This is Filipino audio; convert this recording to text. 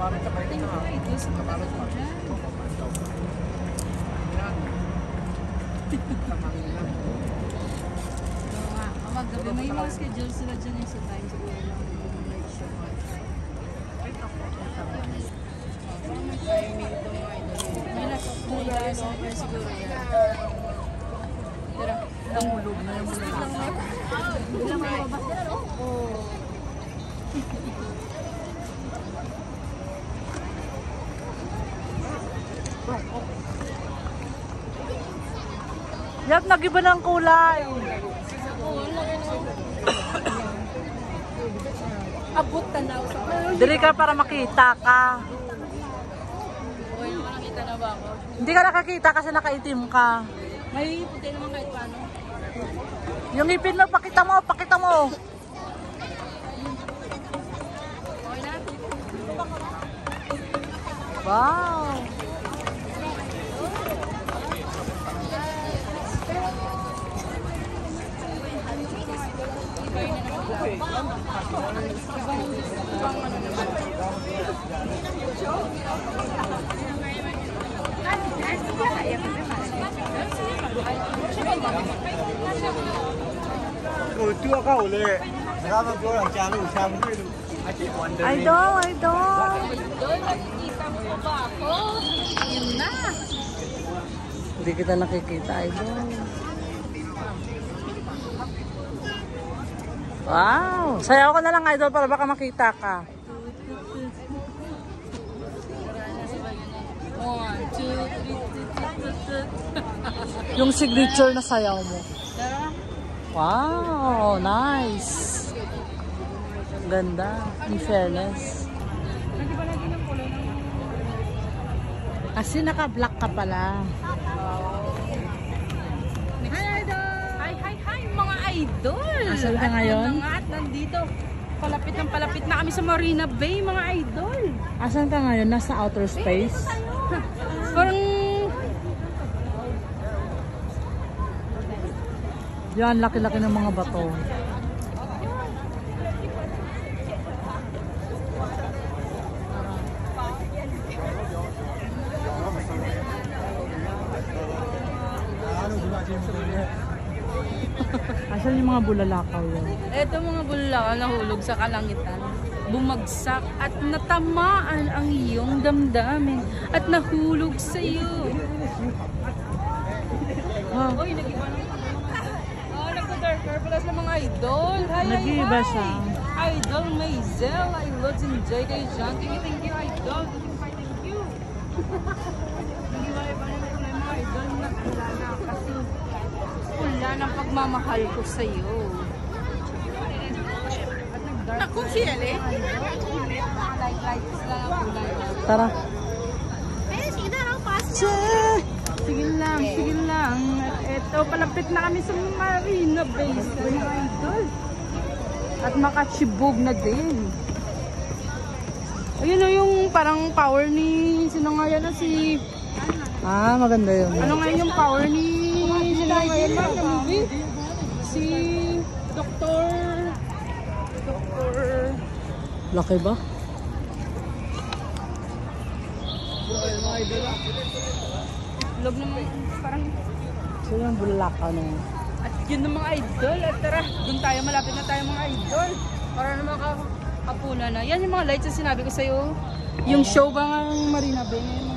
Tingin ko ito sa kapatid ko dyan. Gabi may mga schedule sila dyan yung sa time siguro lang yung night show. May timing ito mga idol. May nailaan sa akin siguro yan. Tira, namulog na yung mulog. Bilang may mabas na no? Oo. Yap, nag-iba ng kulay. Abot tanaw sa Dili ka para makita ka. okay naman nakita na ba ako? Hindi ka nakakita kasi nakaitim ka. May puti naman kahit paano. Yung ipin mo, pakita mo, pakita mo. Okay na? Wow. Idol, idol. Nakikita mo ba ako? Yun na. Hindi kita nakikita, idol. Wow! Sayaw ko na lang, idol, para baka makita ka. 1, 2, 3. Yung signature na sayaw mo. Tara. Wow! Nice! Ganda. In fairness. Kasi naka-black ka pala. Hi, idol! Hi, mga idol! Asan ka ngayon? At nandito. Palapit na kami sa Marina Bay, mga idol. Asan ka ngayon? Nasa outer space? Parang... Yan, laki-laki ng mga bato. Asan yung mga bulalakaw yan? Ito mga bulalakan nahulog sa kalangitan. Bumagsak at natamaan ang iyong damdamin at nahulog sa iyo. Wow. Oy, nag-iba na. Nagka-darker pala sa mga idol. Hi, Nag-iiba siya. Idol Maisel, I love enjoy kay John. Thank you, idol. Thank you. Nag-iba na mga idol na wala na kasi wala ng pagmamahal ko sa iyo. Ako siya eh. Lights lang ang kulay. Tara. Sige lang. Eto, palapit na kami sa Marina Bay, mga idol. At makachibog na din. Ayun o yung parang power ni, sino nga yan na si... Ah, maganda yun. Ano nga yung power ni, sino nga yan na sa movie? Si Dr. Laki ba? Log naman, parang... So yung bulalakaw na yun. At yun ng mga idol. At tara, dun tayo, malapit na tayo mga idol. Para naman kapuna na. Yan yung mga lights na sinabi ko sa'yo. Yung show ba ng Marina Bay ngayon?